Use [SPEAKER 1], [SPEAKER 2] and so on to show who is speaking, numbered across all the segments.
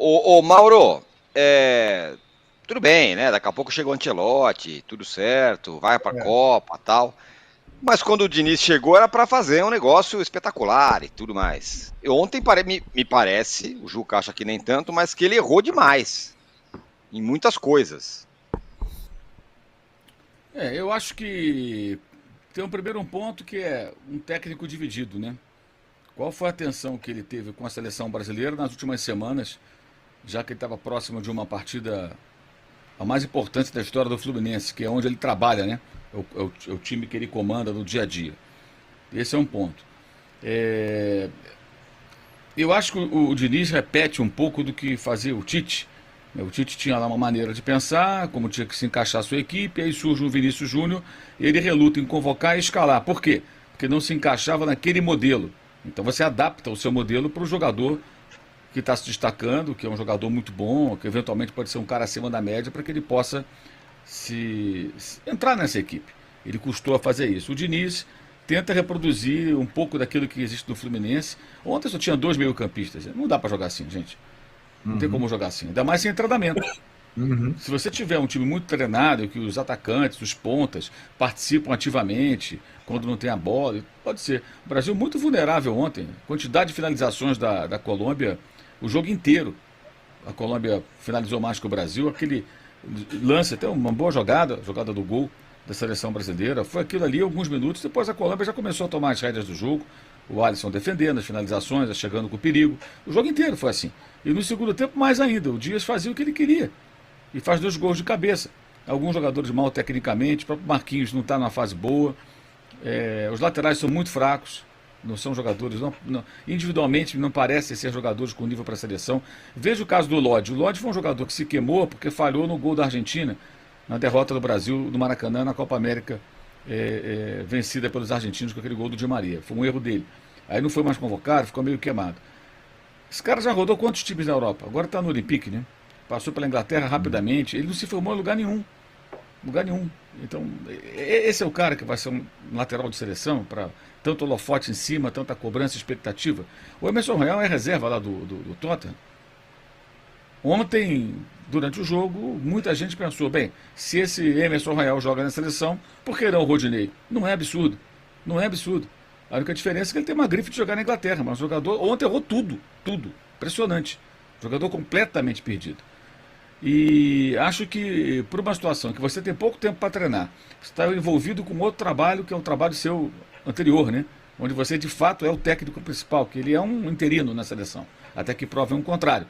[SPEAKER 1] Ô, Mauro, tudo bem, né? Daqui a pouco chegou o Ancelotti, tudo certo, vai pra
[SPEAKER 2] É.
[SPEAKER 1] Copa e tal. Mas quando o Diniz chegou era pra fazer um negócio espetacular e tudo mais. E ontem me parece, o Juca acha que nem tanto, mas que ele errou demais em muitas coisas.
[SPEAKER 3] Eu acho que tem um primeiro ponto que é um técnico dividido, né? Qual foi a atenção que ele teve com a seleção brasileira nas últimas semanas, já que ele estava próximo de uma partida a mais importante da história do Fluminense, que é onde ele trabalha, né? É o time que ele comanda no dia a dia. Esse é um ponto. É, Eu acho que o Diniz repete um pouco do que fazia o Tite. O Tite tinha lá uma maneira de pensar, como tinha que se encaixar a sua equipe, aí surge o Vinícius Júnior, e ele reluta em convocar e escalar. Por quê? Porque não se encaixava naquele modelo. Então você adapta o seu modelo para o jogador que está se destacando, que é um jogador muito bom, que eventualmente pode ser um cara acima da média, para que ele possa se entrar nessa equipe. Ele custou a fazer isso. O Diniz tenta reproduzir um pouco daquilo que existe no Fluminense. Ontem só tinha dois meio-campistas. Não dá para jogar assim, gente. Não tem como
[SPEAKER 2] Uhum.
[SPEAKER 3] jogar assim. Ainda mais sem treinamento.
[SPEAKER 2] Uhum.
[SPEAKER 3] Se você tiver um time muito treinado, que os atacantes, os pontas, participam ativamente quando não tem a bola, pode ser. O Brasil muito vulnerável ontem. Quantidade de finalizações da Colômbia o jogo inteiro. A Colômbia finalizou mais que o Brasil. Aquele lance, até uma boa jogada, jogada do gol da seleção brasileira. Foi aquilo ali, alguns minutos. Depois a Colômbia já começou a tomar as rédeas do jogo. O Alisson defendendo as finalizações, chegando com perigo. O jogo inteiro foi assim. E no segundo tempo, mais ainda. O Dias fazia o que ele queria. E faz dois gols de cabeça. Alguns jogadores mal tecnicamente. O próprio Marquinhos não está numa fase boa. Os laterais são muito fracos. Não são jogadores, individualmente não parecem ser jogadores com nível para a seleção. Veja o caso do Lodge. O Lodge foi um jogador que se queimou porque falhou no gol da Argentina, na derrota do Brasil no Maracanã na Copa América, vencida pelos argentinos com aquele gol do Di Maria. Foi um erro dele. Aí não foi mais convocado, ficou meio queimado. Esse cara já rodou quantos times na Europa? Agora está no Olympique, né? Passou pela Inglaterra rapidamente. Ele não se formou em lugar nenhum. Lugar nenhum. Então, esse é o cara que vai ser um lateral de seleção para tanto holofote em cima, tanta cobrança e expectativa. O Emerson Royal é reserva lá do Tottenham. Ontem, durante o jogo, muita gente pensou, bem, se esse Emerson Royal joga na seleção, por que não o Rodinei? Não é absurdo. Não é absurdo. A única diferença é que ele tem uma grife de jogar na Inglaterra, mas o jogador ontem errou tudo, tudo. Impressionante. Jogador completamente perdido. E acho que, por uma situação que você tem pouco tempo para treinar, você está envolvido com outro trabalho, que é um trabalho seu anterior, né? Onde você de fato é o técnico principal, que ele é um interino na seleção, até que provem um contrário.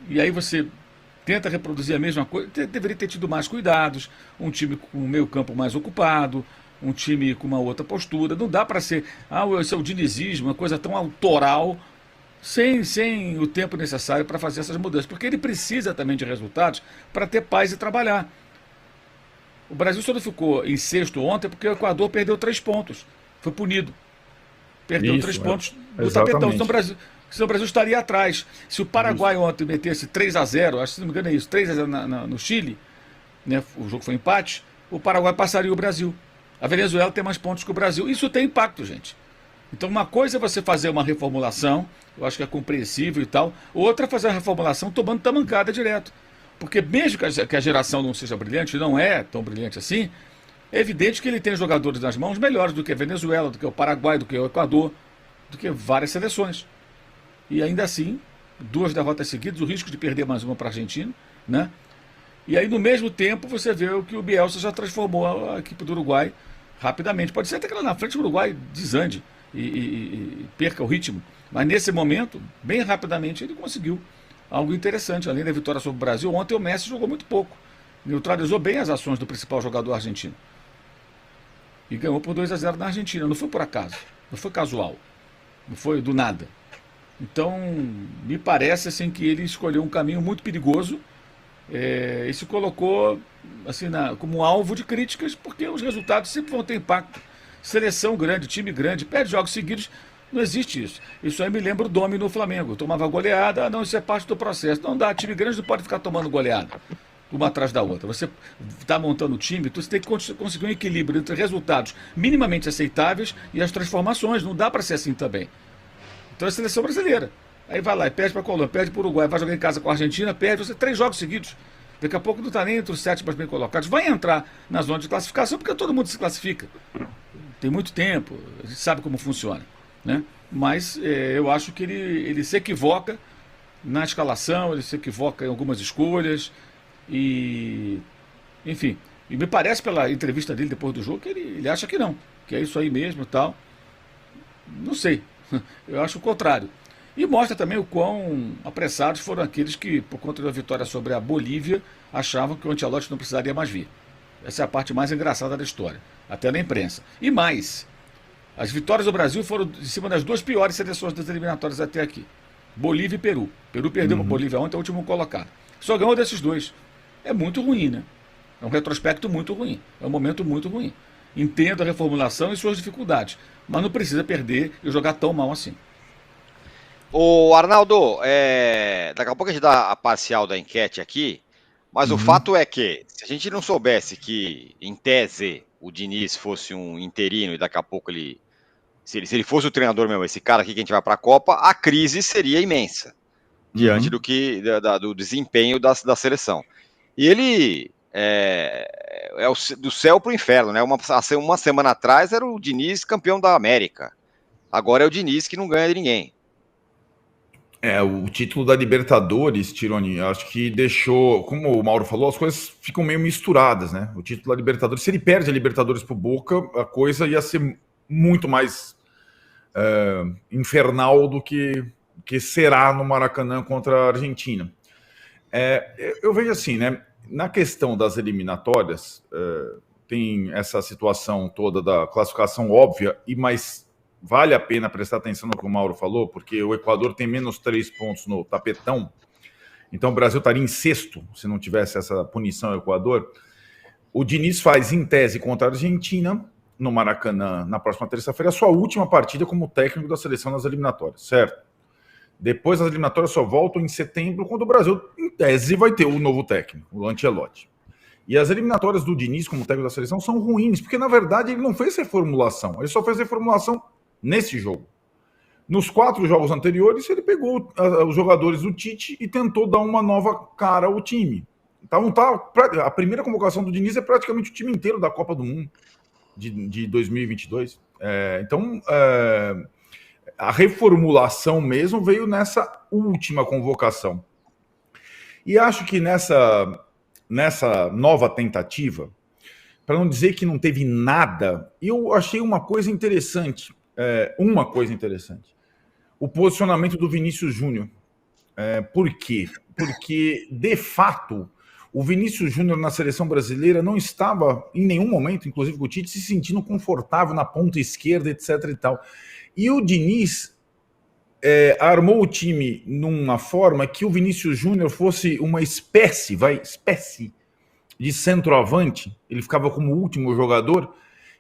[SPEAKER 3] E aí você tenta reproduzir a mesma coisa, deveria ter tido mais cuidados, um time com o meio campo mais ocupado, um time com uma outra postura. Não dá para ser, esse é o dinizismo, uma coisa tão autoral, sem o tempo necessário para fazer essas mudanças, porque ele precisa também de resultados para ter paz e trabalhar. O Brasil só não ficou em sexto ontem porque o Equador perdeu 3 pontos, foi punido, perdeu três
[SPEAKER 2] Isso,
[SPEAKER 3] pontos do tapetão,
[SPEAKER 2] exatamente.
[SPEAKER 3] senão o Brasil estaria atrás. Se o
[SPEAKER 2] Isso.
[SPEAKER 3] Paraguai ontem metesse 3-0, acho que se não me engano é isso, 3-0 no Chile, né, o jogo foi empate, o Paraguai passaria o Brasil. A Venezuela tem mais pontos que o Brasil. Isso tem impacto, gente. Então, uma coisa é você fazer uma reformulação, eu acho que é compreensível e tal. Outra é fazer a reformulação tomando tamancada direto. Porque mesmo que a geração não seja brilhante, não é tão brilhante assim, é evidente que ele tem jogadores nas mãos melhores do que a Venezuela, do que o Paraguai, do que o Equador, do que várias seleções. E ainda assim, 2 derrotas seguidas, o risco de perder mais uma para a Argentina, né? E aí, no mesmo tempo, você vê o que o Bielsa já transformou a equipe do Uruguai rapidamente. Pode ser até que lá na frente o Uruguai desande e perca o ritmo. Mas nesse momento, bem rapidamente, ele conseguiu algo interessante. Além da vitória sobre o Brasil, ontem o Messi jogou muito pouco. Neutralizou bem as ações do principal jogador argentino. E ganhou por 2-0 na Argentina. Não foi por acaso. Não foi casual. Não foi do nada. Então, me parece assim que ele escolheu um caminho muito perigoso e se colocou assim como alvo de críticas, porque os resultados sempre vão ter impacto. Seleção grande, time grande, perde jogos seguidos, não existe isso. Isso aí me lembra o Domi no Flamengo. Tomava goleada, não, isso é parte do processo. Não dá, time grande não pode ficar tomando goleada, uma atrás da outra. Você está montando o time, você tem que conseguir um equilíbrio entre resultados minimamente aceitáveis e as transformações. Não dá para ser assim também. Então é a seleção brasileira. Aí vai lá e perde para a Colômbia, perde para o Uruguai, vai jogar em casa com a Argentina, perde, você 3 jogos seguidos. Daqui a pouco não está nem entre os 7 mais bem colocados. Vai entrar na zona de classificação porque todo mundo se classifica. Tem muito tempo, a gente sabe como funciona, né? Mas eu acho que ele se equivoca na escalação, ele se equivoca em algumas escolhas e, enfim, e me parece pela entrevista dele depois do jogo que ele acha que é isso aí mesmo e tal. Não sei, eu acho o contrário. E mostra também o quão apressados foram aqueles que, por conta da vitória sobre a Bolívia, achavam que o Ancelotti não precisaria mais vir. Essa é a parte mais engraçada da história, até na imprensa. E mais, as vitórias do Brasil foram em cima das 2 piores seleções das eliminatórias até aqui. Bolívia e Peru. Peru perdeu para a Bolívia ontem, é o último colocado. Só ganhou desses 2. É muito ruim, né? É um retrospecto muito ruim. É um momento muito ruim. Entendo a reformulação e suas dificuldades, mas não precisa perder e jogar tão mal assim.
[SPEAKER 1] Ô, Arnaldo, daqui a pouco a gente dá a parcial da enquete aqui, mas o fato é que, se a gente não soubesse que, em tese, o Diniz fosse um interino e daqui a pouco se ele fosse o treinador mesmo, esse cara aqui que a gente vai para a Copa, a crise seria imensa, diante do desempenho da seleção. E ele do céu para o inferno, né? Uma semana atrás era o Diniz campeão da América, agora é o Diniz que não ganha de ninguém.
[SPEAKER 2] O título da Libertadores, Tironi, acho que deixou, como o Mauro falou, as coisas ficam meio misturadas, né? O título da Libertadores, se ele perde a Libertadores pro Boca, a coisa ia ser muito mais infernal do que será no Maracanã contra a Argentina. Eu vejo assim, né? Na questão das eliminatórias, tem essa situação toda da classificação óbvia, mas vale a pena prestar atenção no que o Mauro falou, porque o Equador tem menos 3 pontos no tapetão, então o Brasil estaria em 6º, se não tivesse essa punição ao Equador. O Diniz faz, em tese, contra a Argentina, no Maracanã, na próxima terça-feira, a sua última partida como técnico da seleção nas eliminatórias, certo? Depois as eliminatórias só voltam em setembro, quando o Brasil, em tese, vai ter o novo técnico, o Ancelotti. E as eliminatórias do Diniz como técnico da seleção são ruins, porque, na verdade, ele não fez reformulação, ele só fez reformulação nesse jogo. Nos 4 jogos anteriores, ele pegou os jogadores do Tite e tentou dar uma nova cara ao time. Então, a primeira convocação do Diniz é praticamente o time inteiro da Copa do Mundo de 2022. A reformulação mesmo veio nessa última convocação. E acho que nessa nova tentativa, para não dizer que não teve nada, eu achei uma coisa interessante. O posicionamento do Vinícius Júnior. Por quê? Porque, de fato, o Vinícius Júnior na seleção brasileira não estava, em nenhum momento, inclusive com o Tite, se sentindo confortável na ponta esquerda, etc. e tal. E o Diniz armou o time numa forma que o Vinícius Júnior fosse uma espécie de centroavante. Ele ficava como último jogador.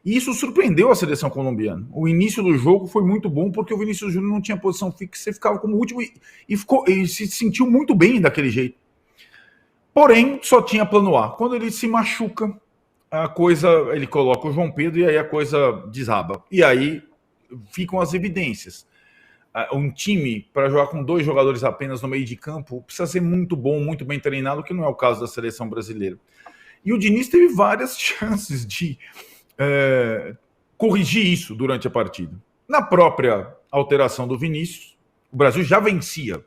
[SPEAKER 2] E isso surpreendeu a seleção colombiana. O início do jogo foi muito bom porque o Vinícius Júnior não tinha posição fixa, ficava como último e se sentiu muito bem daquele jeito. Porém, só tinha plano A. Quando ele se machuca, ele coloca o João Pedro e aí a coisa desaba. E aí ficam as evidências. Um time, para jogar com 2 jogadores apenas no meio de campo, precisa ser muito bom, muito bem treinado, que não é o caso da seleção brasileira. E o Diniz teve várias chances de corrigir isso durante a partida. Na própria alteração do Vinícius, o Brasil já vencia.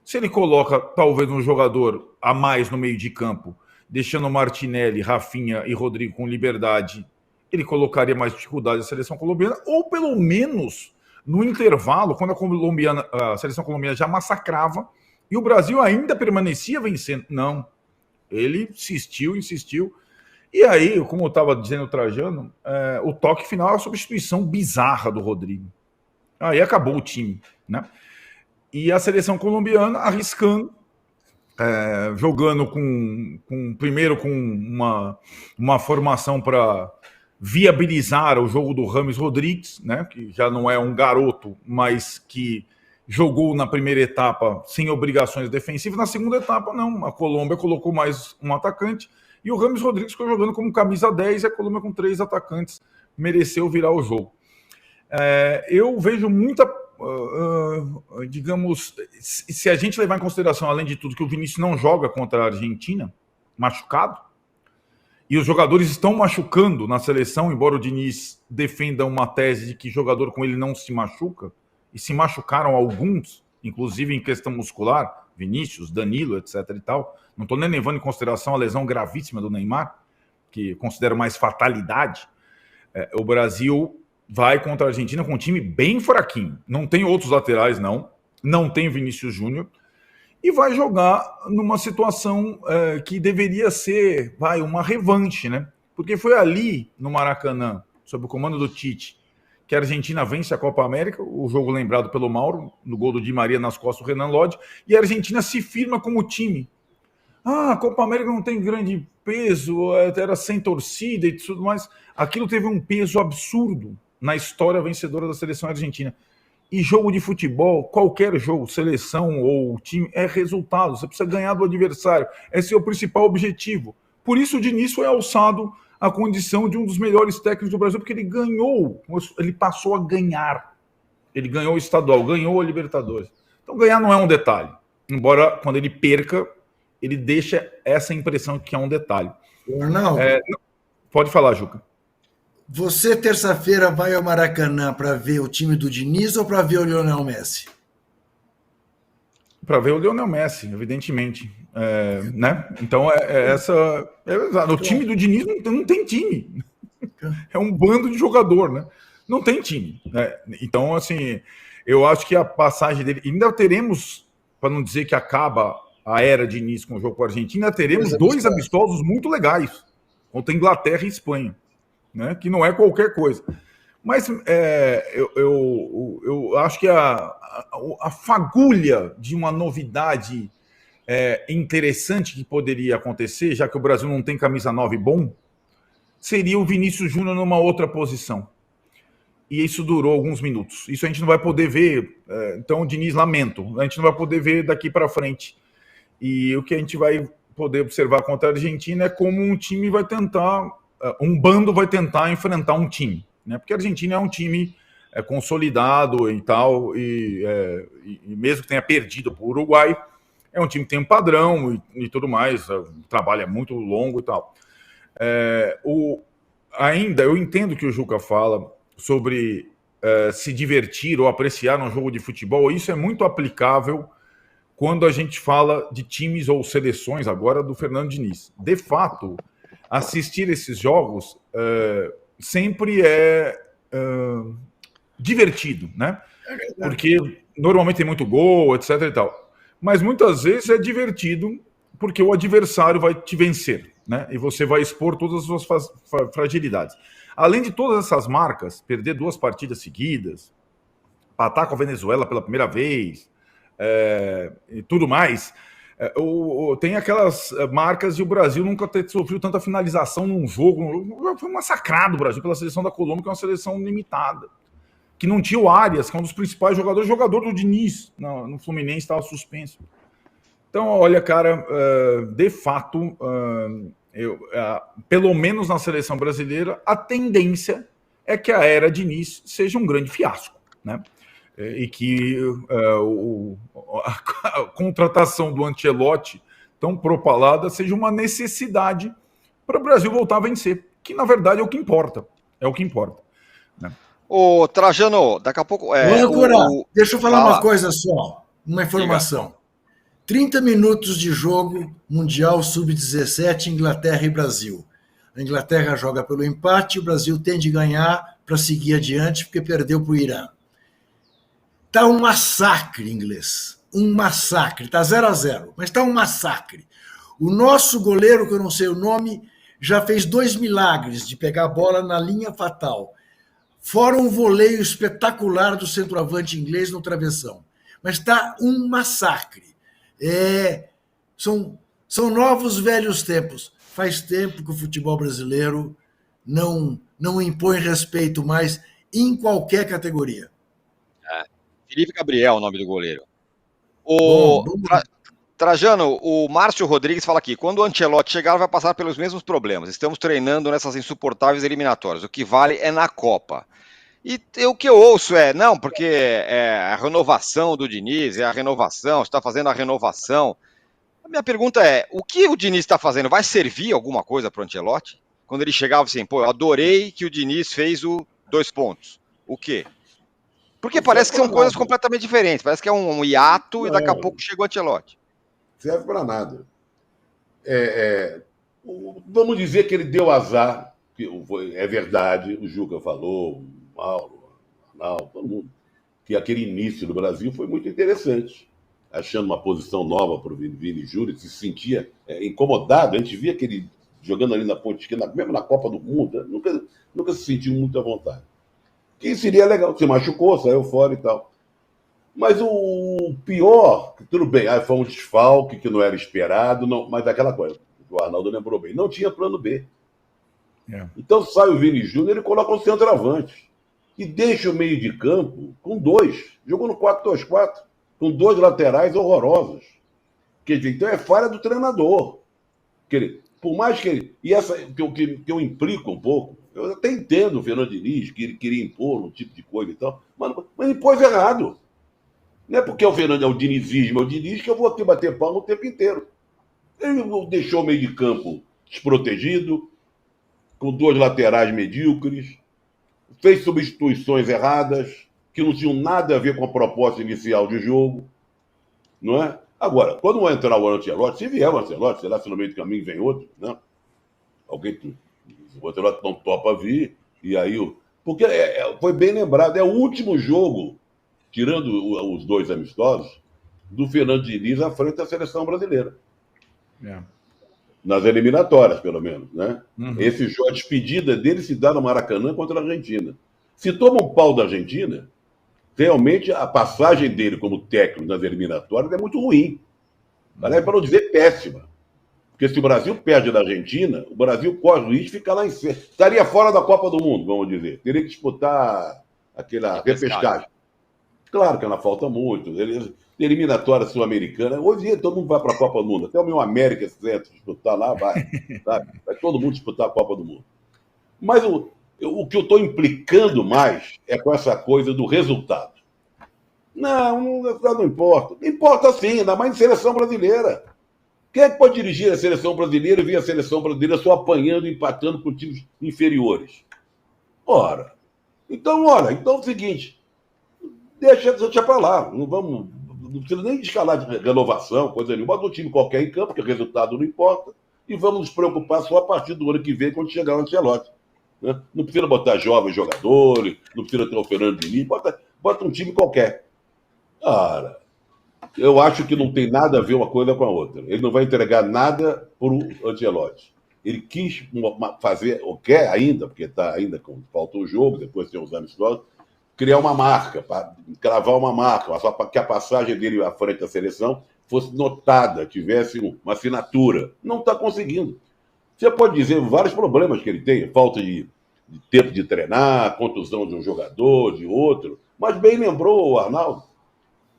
[SPEAKER 2] Se ele coloca talvez um jogador a mais no meio de campo, deixando Martinelli, Rafinha e Rodrigo com liberdade, ele colocaria mais dificuldade à seleção colombiana, ou pelo menos no intervalo, quando a seleção colombiana já massacrava e o Brasil ainda permanecia vencendo. Não, ele insistiu. E aí, como eu estava dizendo o Trajano, o toque final é a substituição bizarra do Rodrigo. Aí acabou o time, né? E a seleção colombiana arriscando, jogando primeiro com uma formação para viabilizar o jogo do James Rodrigues, né? Que já não é um garoto, mas que jogou na primeira etapa sem obrigações defensivas. Na segunda etapa, não. A Colômbia colocou mais um atacante. E o James Rodrigues ficou jogando como camisa 10 e a Colômbia com 3 atacantes mereceu virar o jogo. Eu vejo digamos, se a gente levar em consideração, além de tudo, que o Vinícius não joga contra a Argentina, machucado, e os jogadores estão machucando na seleção, embora o Diniz defenda uma tese de que jogador com ele não se machuca, e se machucaram alguns, inclusive em questão muscular, Vinícius, Danilo, etc. e tal. Não estou nem levando em consideração a lesão gravíssima do Neymar, que considero mais fatalidade. O Brasil vai contra a Argentina com um time bem fraquinho. Não tem outros laterais, não tem Vinícius Júnior, e vai jogar numa situação que deveria ser uma revanche, né? Porque foi ali, no Maracanã, sob o comando do Tite, que a Argentina vence a Copa América, o jogo lembrado pelo Mauro, no gol do Di Maria nas costas do Renan Lodge, e a Argentina se firma como time. A Copa América não tem grande peso, era sem torcida e tudo mais. Aquilo teve um peso absurdo na história vencedora da seleção argentina. E jogo de futebol, qualquer jogo, seleção ou time, é resultado. Você precisa ganhar do adversário. Esse é o principal objetivo. Por isso o Diniz foi alçado à condição de um dos melhores técnicos do Brasil, porque ele ganhou, ele passou a ganhar. Ele ganhou o estadual, ganhou a Libertadores. Então ganhar não é um detalhe. Embora quando ele perca, ele deixa essa impressão que é um detalhe.
[SPEAKER 4] Arnaldo,
[SPEAKER 2] pode falar, Juca.
[SPEAKER 4] Você, terça-feira, vai ao Maracanã para ver o time do Diniz ou para ver o Lionel Messi?
[SPEAKER 2] Para ver o Lionel Messi, evidentemente. Né? Então, o time do Diniz não tem time. É um bando de jogador, né? Não tem time. Né? Então, assim, eu acho que a passagem dele... Ainda teremos, para não dizer que acaba a era Diniz com o jogo com a Argentina, teremos dois amistosos muito legais contra Inglaterra e Espanha. Né, que não é qualquer coisa. Mas eu acho que a fagulha de uma novidade interessante que poderia acontecer, já que o Brasil não tem camisa 9 bom, seria o Vinícius Júnior numa outra posição. E isso durou alguns minutos. Isso a gente não vai poder ver. Então, Diniz, lamento. A gente não vai poder ver daqui para frente. E o que a gente vai poder observar contra a Argentina é como um time vai tentar... Um bando vai tentar enfrentar um time, né? Porque a Argentina é um time consolidado e tal, e mesmo que tenha perdido para o Uruguai, é um time que tem um padrão e tudo mais, o trabalho é muito longo e tal. Ainda, eu entendo que o Juca fala sobre se divertir ou apreciar um jogo de futebol, isso é muito aplicável quando a gente fala de times ou seleções agora do Fernando Diniz. De fato, assistir esses jogos sempre é divertido, né? Porque normalmente tem muito gol, etc. e tal. Mas muitas vezes é divertido porque o adversário vai te vencer, né? E você vai expor todas as suas fragilidades. Além de todas essas marcas, perder 2 partidas seguidas, empatar com a Venezuela pela primeira vez, e tudo mais... tem aquelas marcas de o Brasil nunca ter sofrido tanta finalização num jogo. Foi massacrado o Brasil pela seleção da Colômbia, que é uma seleção limitada, que não tinha o Arias, que é um dos principais jogadores, jogador do Diniz no Fluminense, estava suspenso. Então, olha, cara, de fato, pelo menos na seleção brasileira, a tendência é que a era Diniz seja um grande fiasco, né? E que a contratação do Ancelotti tão propalada seja uma necessidade para o Brasil voltar a vencer, que na verdade é o que importa. É o que importa. Né?
[SPEAKER 1] Ô, Trajano, daqui a pouco...
[SPEAKER 4] deixa eu falar uma coisa só, uma informação.
[SPEAKER 1] Diga.
[SPEAKER 4] 30 minutos de jogo, Mundial Sub-17, Inglaterra e Brasil. A Inglaterra joga pelo empate, o Brasil tem de ganhar para seguir adiante, porque perdeu para o Irã. Está um massacre inglês. Um massacre. Está 0-0, mas está um massacre. O nosso goleiro, que eu não sei o nome, já fez 2 milagres de pegar a bola na linha fatal. Fora um voleio espetacular do centroavante inglês no travessão. Mas está um massacre. São novos velhos tempos. Faz tempo que o futebol brasileiro não impõe respeito mais em qualquer categoria.
[SPEAKER 1] Felipe Gabriel, o nome do goleiro. Trajano, o Márcio Rodrigues fala aqui, quando o Ancelotti chegar, vai passar pelos mesmos problemas. Estamos treinando nessas insuportáveis eliminatórias. O que vale é na Copa. E o que eu ouço não, porque é a renovação do Diniz, é a renovação, está fazendo a renovação. A minha pergunta é, o que o Diniz está fazendo? Vai servir alguma coisa para o Ancelotti? Quando ele chegava assim, pô, eu adorei que o Diniz fez o 2 pontos. O quê? Porque
[SPEAKER 5] Não serve
[SPEAKER 1] parece que
[SPEAKER 5] para
[SPEAKER 1] são coisas
[SPEAKER 5] nada.
[SPEAKER 1] completamente diferentes. Parece que é um hiato e daqui a
[SPEAKER 5] Não,
[SPEAKER 1] pouco chega o Ancelotti.
[SPEAKER 5] serve para nada. Vamos dizer que ele deu azar, que é verdade, o Juca falou, o Mauro, o Arnaldo, todo mundo, que aquele início do Brasil foi muito interessante, achando uma posição nova para o Vini Júnior, se sentia incomodado, a gente via que ele jogando ali na ponta esquerda, mesmo na Copa do Mundo, nunca se sentiu muito à vontade. Que seria legal, se machucou, saiu fora e tal. Mas o pior, tudo bem, foi um desfalque que não era esperado, não, mas aquela coisa, o Arnaldo lembrou bem, não tinha plano B. Então sai o Vini Júnior, ele coloca um centroavante e deixa o meio de campo com 2. Jogou no 4-2-4, com 2 laterais horrorosos. Quer dizer, então é falha do treinador. Por mais que ele... E essa que eu implico um pouco, eu até entendo o Fernando Diniz, que ele queria impor um tipo de coisa e tal, mas impôs errado. Não é porque o Fernando é o dinizismo, é o Diniz, que eu vou aqui bater palma o tempo inteiro. Ele deixou o meio de campo desprotegido, com 2 laterais medíocres, fez substituições erradas, que não tinham nada a ver com a proposta inicial de jogo, não é? Agora, quando vai entrar o Ancelotti, se vier o Ancelotti, será se no meio do caminho vem outro, né? O Ancelotti não topa vir, e aí... Porque foi bem lembrado, é o último jogo, tirando os 2 amistosos, do Fernando Diniz à frente da seleção brasileira. Nas eliminatórias, pelo menos, né? A despedida dele se dá no Maracanã contra a Argentina. Se toma um pau da Argentina, realmente a passagem dele como técnico nas eliminatórias é muito ruim. Para não dizer péssima. Porque se o Brasil perde da Argentina, o Brasil corre o risco de ficar lá em cima. Estaria fora da Copa do Mundo, vamos dizer. Teria que disputar aquela repescagem. Claro que ainda falta muito. Eliminatória sul-americana. Hoje todo mundo vai para a Copa do Mundo. Até o meu América, se quiser disputar lá, vai. Sabe? Vai todo mundo disputar a Copa do Mundo. Mas o que eu estou implicando mais é com essa coisa do resultado. Não importa. Importa sim, ainda mais em seleção brasileira. Quem é que pode dirigir a seleção brasileira e ver a seleção brasileira só apanhando e empatando com times inferiores? Então é o seguinte, deixa para lá, não precisa nem de escalar de renovação, coisa nenhuma, bota um time qualquer em campo, que o resultado não importa, e vamos nos preocupar só a partir do ano que vem, quando chegar o Ancelotti. Né? Não precisa botar jovens jogadores, não precisa ter o Fernando Diniz, bota um time qualquer. Eu acho que não tem nada a ver uma coisa com a outra. Ele não vai entregar nada para o Ancelotti. Ele quis fazer, ou quer ainda, porque está ainda faltou o jogo, depois tem os amistosos, criar uma marca, para cravar uma marca, só para que a passagem dele à frente da seleção fosse notada, tivesse uma assinatura. Não está conseguindo. Você pode dizer vários problemas que ele tem, falta de tempo de treinar, contusão de um jogador, de outro, mas bem lembrou o Arnaldo.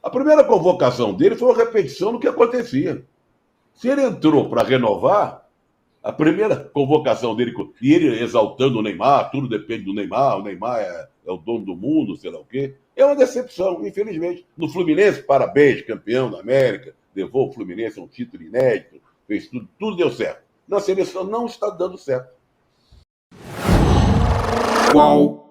[SPEAKER 5] A primeira convocação dele foi uma repetição do que acontecia. Se ele entrou para renovar, a primeira convocação dele, e ele exaltando o Neymar, tudo depende do Neymar, o Neymar é o dono do mundo, sei lá o quê, é uma decepção, infelizmente. No Fluminense, parabéns, campeão da América, levou o Fluminense a um título inédito, fez tudo deu certo. Na seleção não está dando certo.
[SPEAKER 6] Qual?